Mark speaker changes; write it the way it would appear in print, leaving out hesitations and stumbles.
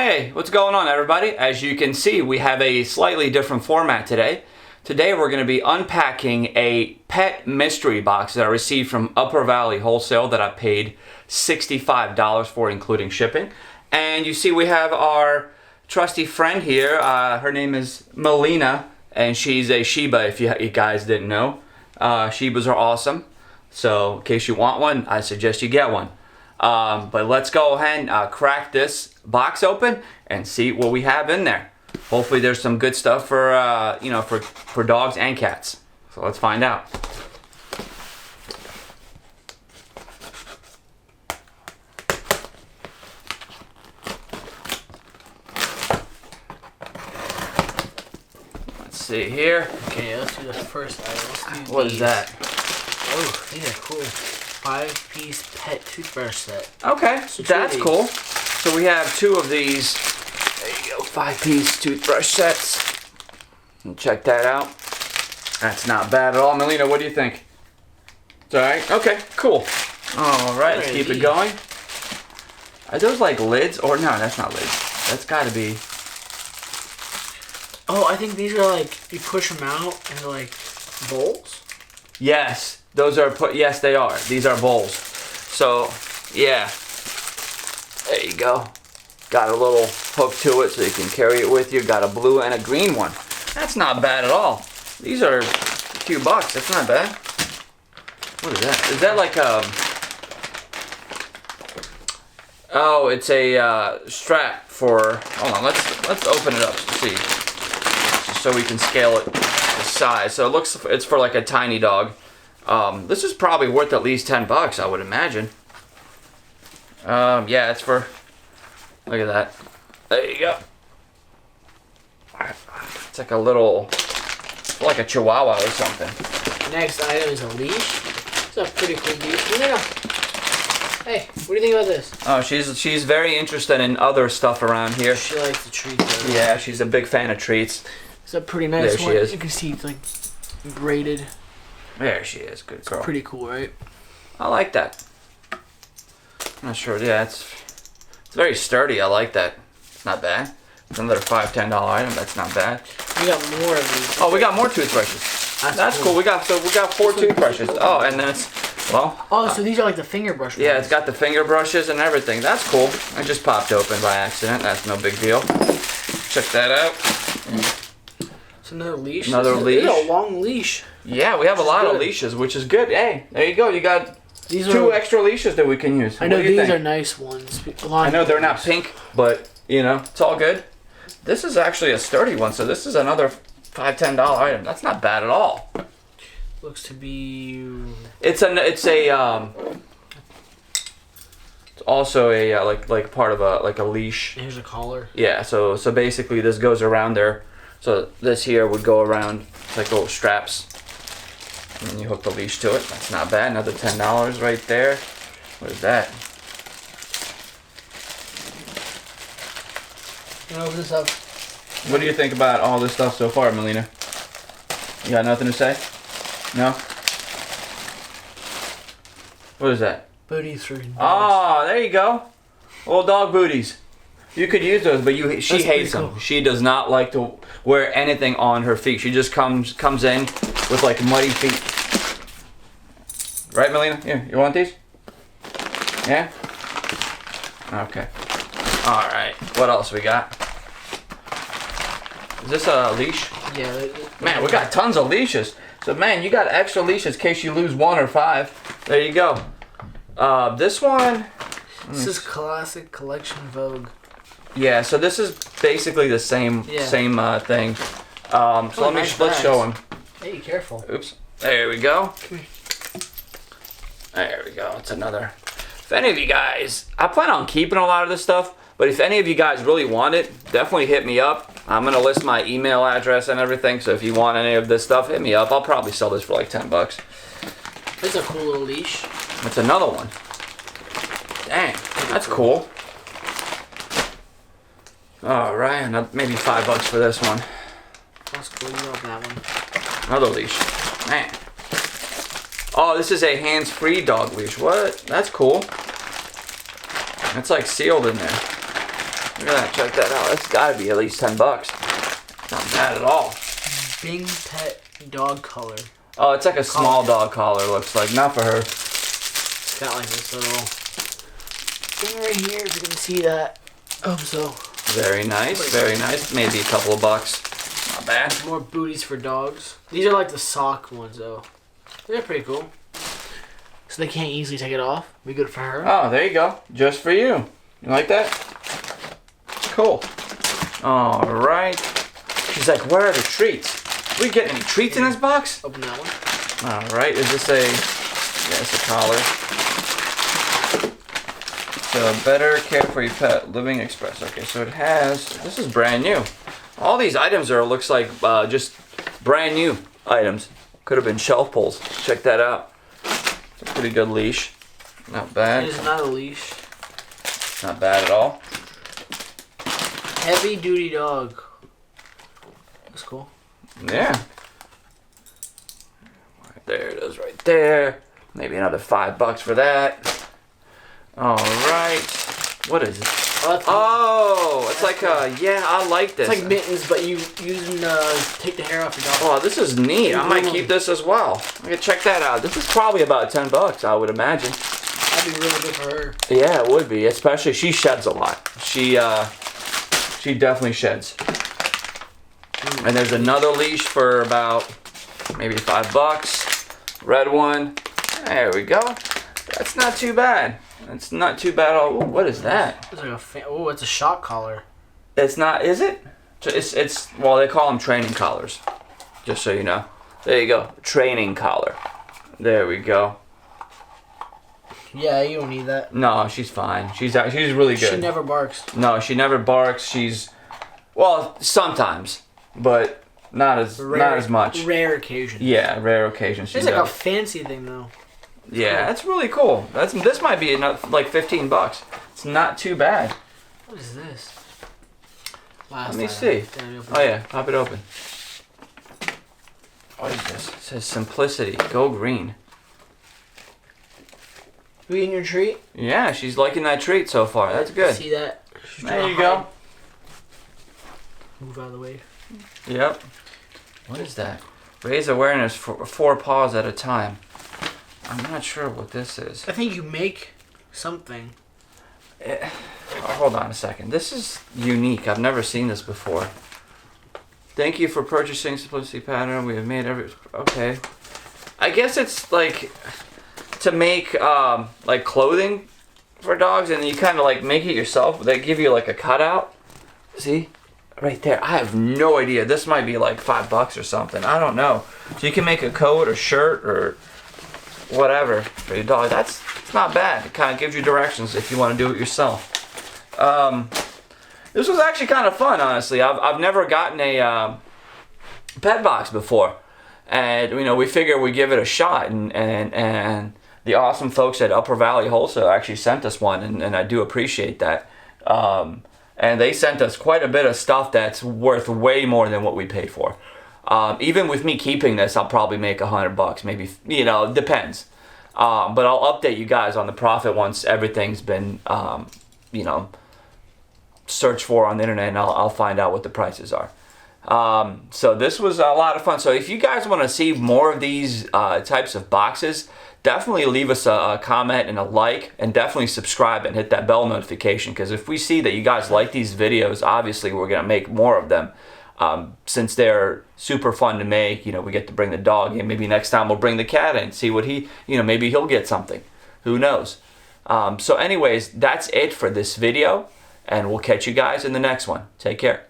Speaker 1: Hey, what's going on, everybody? As you can see, we have a slightly different format today. Today we're going to be unpacking a pet mystery box that I received from Upper Valley Wholesale that I paid $65 for, including shipping. And you see we have our trusty friend here. Her name is Melina, and she's a Shiba, if you guys didn't know. Shibas are awesome. So in case you want one, I suggest you get one. But let's go ahead and crack this box open and see what we have in there. Hopefully there's some good stuff for for dogs and cats. So let's find out. Let's see here.
Speaker 2: Okay, let's do the first item.
Speaker 1: What is that?
Speaker 2: Oh, these are cool. 5-piece pet toothbrush set.
Speaker 1: Okay, so that's cool. So we have two of these. There you go, 5-piece toothbrush sets. And check that out. That's not bad at all. Melina, what do you think? It's alright? Okay, cool. Alright, let's keep it going. Are those like lids? Or no, that's not lids. That's gotta be.
Speaker 2: Oh, I think these are like, you push them out and they're like bowls?
Speaker 1: Yes, those are yes, they are. These are bowls. So, yeah. There you go. Got a little hook to it so you can carry it with you. Got a blue and a green one. That's not bad at all. These are a few bucks. That's not bad. What is that? Is that like a... Oh, it's a strap for... Hold on, let's open it up to see. Just so we can scale it to size. So it looks, it's for like a tiny dog. This is probably worth at least 10 bucks, I would imagine. Yeah, it's for, look at that. There you go. It's like a little, like a chihuahua or something.
Speaker 2: Next item is a leash. It's a pretty cool leash. No. Hey, what do you think about this?
Speaker 1: Oh, she's very interested in other stuff around here.
Speaker 2: She likes the treats. Though.
Speaker 1: Yeah, she's a big fan of treats.
Speaker 2: It's a pretty nice one.
Speaker 1: There she is.
Speaker 2: You can see it's like braided.
Speaker 1: There she is. Good girl.
Speaker 2: Pretty cool, right?
Speaker 1: I like that. I'm not sure. Yeah, it's very sturdy. I like that. It's not bad. It's another $5-10 item. That's not bad.
Speaker 2: We got more of these.
Speaker 1: Oh, we got more toothbrushes. That's cool. We got 4 toothbrushes. Oh, and then it's
Speaker 2: Oh, so these are like the finger brush ones.
Speaker 1: Yeah, it's got the finger brushes and everything. That's cool. I just popped open by accident. That's no big deal. Check that out.
Speaker 2: It's another leash.
Speaker 1: Another leash.
Speaker 2: It's a long leash.
Speaker 1: Yeah, we have a lot of leashes, which is good. Hey, there you go. You got two extra leashes that we can use.
Speaker 2: I know these are nice ones.
Speaker 1: I know they're not pink, but you know, it's all good. This is actually a sturdy one, so this is another $5-10 item. That's not bad at all.
Speaker 2: Looks to be.
Speaker 1: It's also a like part of a leash.
Speaker 2: Here's a collar.
Speaker 1: Yeah, so basically this goes around there. So this here would go around like little straps. And then you hook the leash to it. That's not bad. Another $10 right there. What is that?
Speaker 2: Open this up.
Speaker 1: What do you think about all this stuff so far, Melina? You got nothing to say? No? What is that?
Speaker 2: Booties for dogs.
Speaker 1: Oh, there you go. Old dog booties. You could use those, but she hates them. Cool. She does not like to wear anything on her feet. She just comes in with like muddy feet. Right, Melina? Here, you want these? Yeah? Okay. All right. What else we got? Is this a leash?
Speaker 2: Yeah.
Speaker 1: Man, we got tons of leashes. So, man, you got extra leashes in case you lose 1 or 5. There you go. This one...
Speaker 2: This is Classic Collection Vogue.
Speaker 1: Yeah, so this is basically the same thing. So let's show him.
Speaker 2: Hey, careful.
Speaker 1: Oops. There we go. There we go. It's another. If any of you guys, I plan on keeping a lot of this stuff, but if any of you guys really want it, definitely hit me up. I'm gonna list my email address and everything. So if you want any of this stuff, hit me up. I'll probably sell this for like 10 bucks.
Speaker 2: This is a cool little leash.
Speaker 1: That's another one. Dang, that's cool. All right, maybe 5 bucks for this one.
Speaker 2: That's cool. You love that one.
Speaker 1: Another leash. Man. Oh, this is a hands-free dog leash. What? That's cool. It's like sealed in there. Look at that, check that out. That's gotta be at least 10 bucks. Not bad at all.
Speaker 2: Bing Pet dog collar.
Speaker 1: Oh, it's like a small dog collar, looks like. Not for her.
Speaker 2: It's got like this little thing right here, if you can see that. Oh, so.
Speaker 1: Very nice, very nice. Maybe a couple of bucks. Not bad.
Speaker 2: More booties for dogs. These are like the sock ones, though. They're pretty cool. So they can't easily take it off. Be good for her.
Speaker 1: Oh, there you go. Just for you. You like that? Cool. All right. She's like, where are the treats? We getting any treats in this box?
Speaker 2: Open that one.
Speaker 1: All right. Is this a... Yeah, it's a collar. So, better care for your pet. Living Express. Okay, so it has... This is brand new. All these items are, looks like, just brand new items. Could have been shelf pulls. Check that out. It's a pretty good leash. Not bad.
Speaker 2: It is not a leash.
Speaker 1: Not bad at all.
Speaker 2: Heavy duty dog. That's cool.
Speaker 1: Yeah. Right there it is, right there. Maybe another $5 for that. All right. What is it? Oh, it's like yeah, I like this.
Speaker 2: It's like mittens, but you use them to take the hair off your dog.
Speaker 1: Oh, this is neat. I might keep this as well. Okay, check that out. This is probably about 10 bucks, I would imagine.
Speaker 2: That'd be really good for her.
Speaker 1: Yeah, it would be. Especially she sheds a lot. She definitely sheds. And there's another leash for about maybe $5. Red one. There we go. That's not too bad. It's not too bad at all. What is that?
Speaker 2: It's like oh, it's a shock collar.
Speaker 1: It's not, is it? It's well, they call them training collars. Just so you know. There you go. Training collar. There we go.
Speaker 2: Yeah, you don't need that.
Speaker 1: No, she's fine. She's really good.
Speaker 2: She never barks.
Speaker 1: No, she never barks. She's, well, sometimes, but not as much.
Speaker 2: Rare occasion.
Speaker 1: Yeah, rare occasions.
Speaker 2: It's like a fancy thing though.
Speaker 1: Yeah, that's really cool. This might be enough, like $15. It's not too bad.
Speaker 2: What is this?
Speaker 1: Let me see. Oh yeah, pop it open. What is this? It says Simplicity. Go green.
Speaker 2: You eating your treat?
Speaker 1: Yeah, she's liking that treat so far. That's good.
Speaker 2: See that?
Speaker 1: There you go.
Speaker 2: Move out of the way.
Speaker 1: Yep. What is that? Raise awareness for 4 paws at a time. I'm not sure what this is.
Speaker 2: I think you make something.
Speaker 1: Hold on a second. This is unique. I've never seen this before. Thank you for purchasing Simplicity Pattern. We have made every... Okay. I guess it's like to make like clothing for dogs, and you kind of like make it yourself. They give you like a cutout. See? Right there. I have no idea. This might be like $5 or something. I don't know. So you can make a coat or shirt or whatever for your dog. It's not bad. It kind of gives you directions if you want to do it yourself. This was actually kind of fun, honestly. I've never gotten a pet box before, and you know, we figured we'd give it a shot, and the awesome folks at Upper Valley Wholesale actually sent us one, and I do appreciate that. And they sent us quite a bit of stuff that's worth way more than what we paid for. Even with me keeping this, I'll probably make $100, maybe, you know, depends. But I'll update you guys on the profit once everything's been, you know, searched for on the internet, and I'll find out what the prices are. So this was a lot of fun. So if you guys want to see more of these types of boxes, definitely leave us a comment and a like, and definitely subscribe and hit that bell notification, because if we see that you guys like these videos, obviously we're going to make more of them. Since they're super fun to make, you know, we get to bring the dog in. Maybe next time we'll bring the cat in, see what he, you know, maybe he'll get something. Who knows? So anyways, that's it for this video, and we'll catch you guys in the next one. Take care.